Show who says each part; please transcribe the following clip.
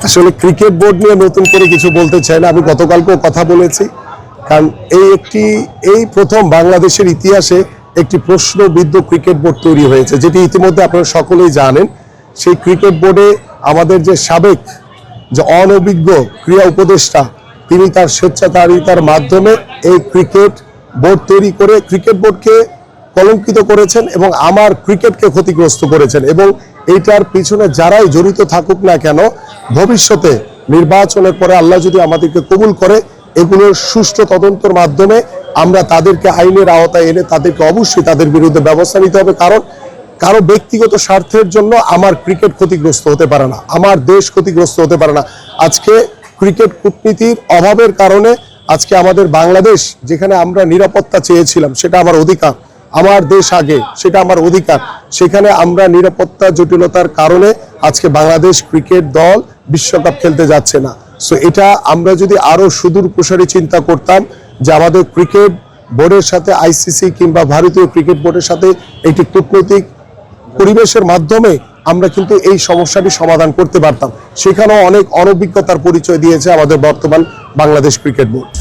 Speaker 1: আসলে cricket board নিয়ে নতুন করে কিছু বলতে চাই না, আমি গতকালকেও কথা বলেছি। কারণ এই প্রথম বাংলাদেশের ইতিহাসে একটি প্রশ্নবিদ্ধ ক্রিকেট বোর্ড তৈরি হয়েছে, যেটি ইতিমধ্যে আপনারা সকলেই জানেন। সেই ক্রিকেট বোর্ডে আমাদের যে সাবেক যে অনভিজ্ঞ ক্রীড়া উপদেষ্টা, তিনি তার স্বেচ্ছাচারিতার মাধ্যমে এই ক্রিকেট বোর্ড তৈরি করে ক্রিকেট বোর্ডকে কলঙ্কিত করেছেন এবং আমার ক্রিকেটকে ক্ষতিগ্রস্ত করেছেন। এবং এইটার পিছনে যারাই জড়িত থাকুক না কেন, ভবিষ্যতে নির্বাচনের পরে আল্লাহ যদি আমাদেরকে কবুল করে, এগুলোর সুষ্ঠু তদন্তের মাধ্যমে আমরা তাদেরকে আইনের আওতায় এনে তাদেরকে অবশ্যই তাদের বিরুদ্ধে ব্যবস্থা নিতে হবে। কারণ কারো ব্যক্তিগত স্বার্থের জন্য আমার ক্রিকেট ক্ষতিগ্রস্ত হতে পারে না, আমার দেশ ক্ষতিগ্রস্ত হতে পারে না। আজকে ক্রিকেট কূটনীতির অভাবের কারণে আজকে আমাদের বাংলাদেশ, যেখানে আমরা নিরাপত্তা চেয়েছিলাম, সেটা আমার অধিকার, আমার দেশ আগে, সেটা আমার অধিকার, সেখানে আমরা নিরাপত্তা জটিলতার কারণে আজকে বাংলাদেশ ক্রিকেট দল বিশ্বকাপ খেলতে যাচ্ছে না। সো এটা আমরা যদি আরো সুদূর প্রসারী চিন্তা করতাম যে আমাদের ক্রিকেট বোর্ডের সাথে আইসিসি কিংবা ভারতীয় ক্রিকেট বোর্ডের সাথে একটি কূটনৈতিক পরিবেশের মাধ্যমে আমরা কিন্তু এই সমস্যাটি সমাধান করতে পারতাম। সেখানেও অনেক অনভিজ্ঞতার পরিচয় দিয়েছে আমাদের বর্তমান বাংলাদেশ ক্রিকেট বোর্ড।